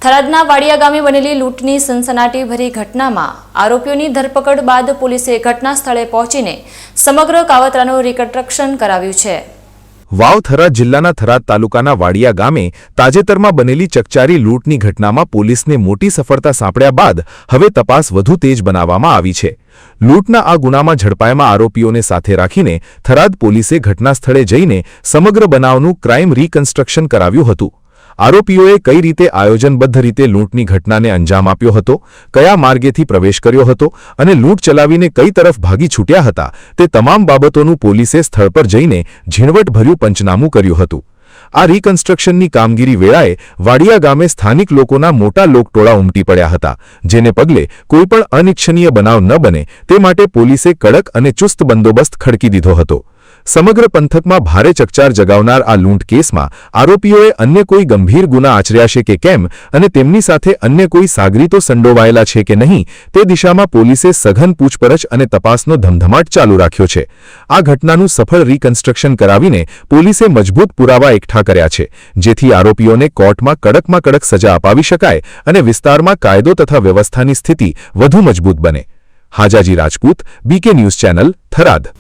થરાદના વાડિયા ગામે બનેલી લૂંટની સનસનાટીભરી ઘટનામાં આરોપીઓની ધરપકડ બાદ પોલીસે ઘટના સ્થળે પહોંચીને સમગ્ર કાવતરાનું રિકન્સ્ટ્રક્શન કરાવ્યું છે। વાવ થરાદ જિલ્લાના થરાદ તાલુકાના વાડિયા ગામે તાજેતરમાં બનેલી ચકચારી લૂંટની ઘટનામાં પોલીસને મોટી સફળતા સાંપડ્યા બાદ હવે તપાસ વધુ તેજ બનાવવામાં આવી છે। લૂંટના આ ગુનામાં ઝડપાયેલા આરોપીઓને સાથે રાખીને થરાદ પોલીસે ઘટના સ્થળે જઈને સમગ્ર બનાવનું ક્રાઇમ રિકન્સ્ટ્રક્શન કરાવ્યું હતું। આરોપીઓએ કઈ રીતે આયોજનબદ્ધ રીતે લૂંટની ઘટનાને અંજામ આપ્યો હતો, કયા માર્ગેથી પ્રવેશ કર્યો હતો અને લૂંટ ચલાવીને કઈ તરફ ભાગી છૂટ્યા હતા તે તમામ બાબતોનું પોલીસે સ્થળ પર જઈને ઝીણવટભર્યું પંચનામું કર્યું હતું। આ રિકન્સ્ટ્રક્શનની કામગીરી વેળાએ વાડિયા ગામે સ્થાનિક લોકોના મોટા લોકટોળા ઉમટી પડ્યા હતા, જેને પગલે કોઈપણ અનિચ્છનીય બનાવ ન બને તે માટે પોલીસે કડક અને ચુસ્ત બંદોબસ્ત ખડકી દીધો હતો। સમગ્ર પંથકમાં ભારે ચકચાર જગાવનાર આ લૂંટ કેસમાં આરોપીઓએ અન્ય કોઈ ગંભીર ગુના આચર્યા છે કે કેમ અને તેમની સાથે અન્ય કોઈ સાગરીતો સંડોવાયેલા છે કે નહીં તે દિશામાં પોલીસે સઘન પૂછપરછ અને તપાસનો ધમધમાટ ચાલુ રાખ્યો છે। આ ઘટનાનું સફળ રિકન્સ્ટ્રક્શન કરાવીને પોલીસે મજબૂત પુરાવા એકઠા કર્યા છે, જેથી આરોપીઓને કોર્ટમાં કડકમાં કડક સજા અપાવી શકાય અને વિસ્તારમાં કાયદો તથા વ્યવસ્થાની સ્થિતિ વધુ મજબૂત બને। Hajaji Rajput, BK news channel, Tharad.